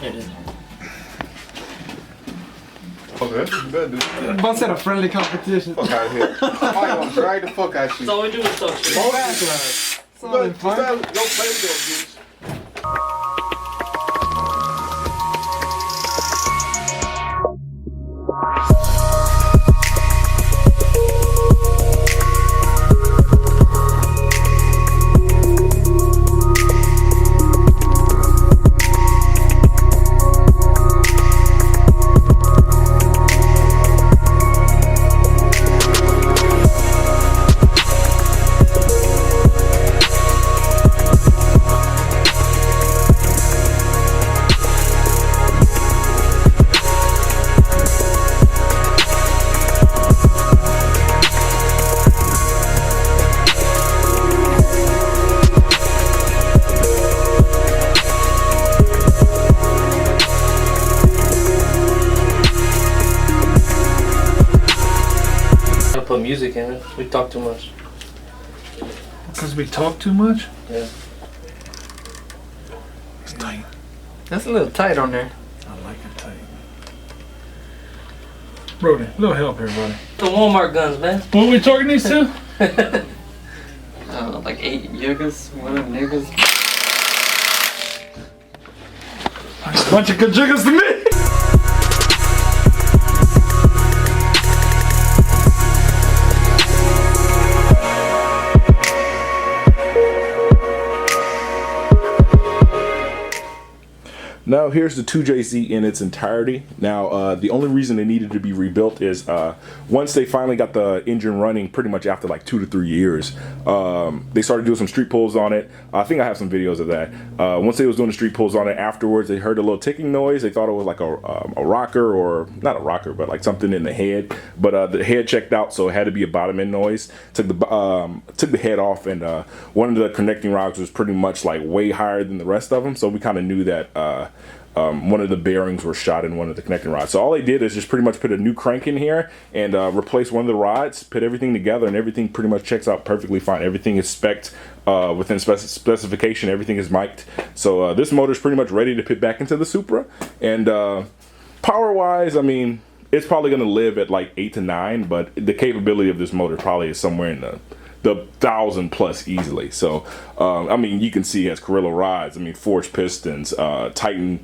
It is. Okay, you better do that. Bust at a friendly competition. Fuck out of here. I want to drag the fuck out you. That's all we do is talk shit. It's all in fun. Go play with those dudes. Put music in it. We talk too much. Because we talk too much? Yeah. It's tight. That's a little tight on there. I like it tight. Brody, a little help here, buddy. The Walmart guns, man. What are we talking these two? Like 8 niggas, one of them niggas. Nice bunch of good jiggers to me! Now here's the 2JZ in its entirety. Now the only reason it needed to be rebuilt is once they finally got the engine running, pretty much after like 2 to 3 years, they started doing some street pulls on it. I think I have some videos of that. Once they was doing the street pulls on it, afterwards they heard a little ticking noise. They thought it was like a rocker, or not a rocker, but like something in the head. But the head checked out, so it had to be a bottom end noise. Took the head off, and one of the connecting rods was pretty much like way higher than the rest of them. So we kind of knew that one of the bearings were shot in one of the connecting rods. So all they did is just pretty much put a new crank in here and replace one of the rods, put everything together, and everything pretty much checks out perfectly fine. Everything is spec'd within specification. Everything is mic'd. So this motor is pretty much ready to put back into the Supra. And power-wise, I mean, it's probably going to live at like 8 to 9, but the capability of this motor probably is somewhere in the 1,000 plus easily. So I mean, you can see it has Carrillo rods, I mean, forged pistons, Titan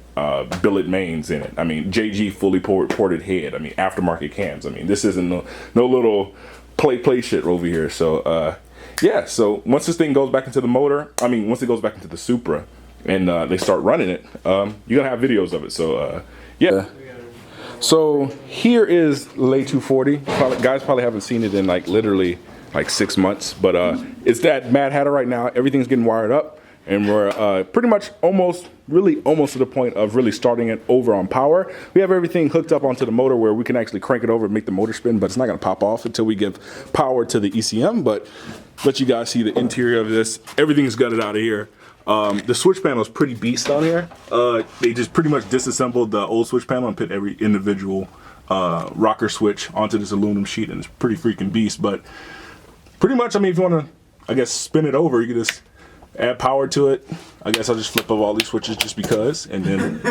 billet mains in it. I mean, JG fully ported head. I mean, aftermarket cams. I mean, this isn't no little play shit over here. So yeah, so once this thing goes back into the motor, I mean, once it goes back into the Supra and they start running it, you're gonna have videos of it. So yeah. So here is Lay 240. Guys probably haven't seen it in like literally like 6 months, but it's that Mad Hatter right now. Everything's getting wired up, and we're pretty much almost to the point of really starting it over on power. We have everything hooked up onto the motor where we can actually crank it over and make the motor spin, but it's not gonna pop off until we give power to the ECM. But let you guys see the interior of this. Everything's gutted out of here. The switch panel is pretty beast on here. They just pretty much disassembled the old switch panel and put every individual rocker switch onto this aluminum sheet, and it's pretty freaking beast. But pretty much, I mean, if you want to, I guess, spin it over, you can just add power to it. I guess I'll just flip over all these switches just because, and then,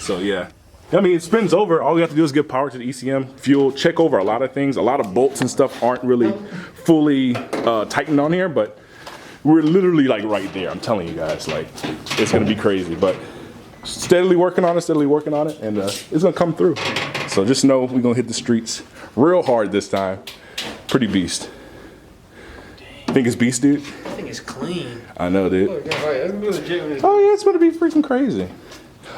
so yeah. I mean, it spins over. All you have to do is give power to the ECM, fuel, check over a lot of things. A lot of bolts and stuff aren't really fully tightened on here, but we're literally like right there. I'm telling you guys, like, it's gonna be crazy, but steadily working on it, and it's gonna come through. So just know we're gonna hit the streets real hard this time. Pretty beast. Think it's beast, dude? I think it's clean. I know, dude. Oh yeah, it's gonna be freaking crazy.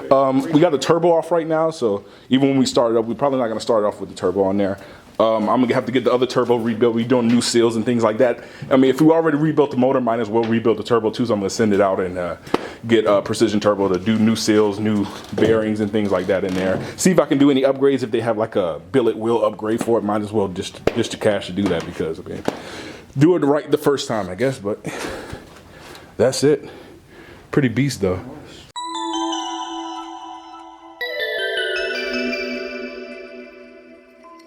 We got the turbo off right now, so even when we start it up, we're probably not gonna start it off with the turbo on there. I'm gonna have to get the other turbo rebuilt. We're doing new seals and things like that. I mean, if we already rebuilt the motor, might as well rebuild the turbo too. So I'm gonna send it out and get Precision Turbo to do new seals, new bearings and things like that in there. See if I can do any upgrades. If they have like a billet wheel upgrade for it, might as well just to cash to do that, because I mean, do it right the first time, I guess. But that's it. Pretty beast though.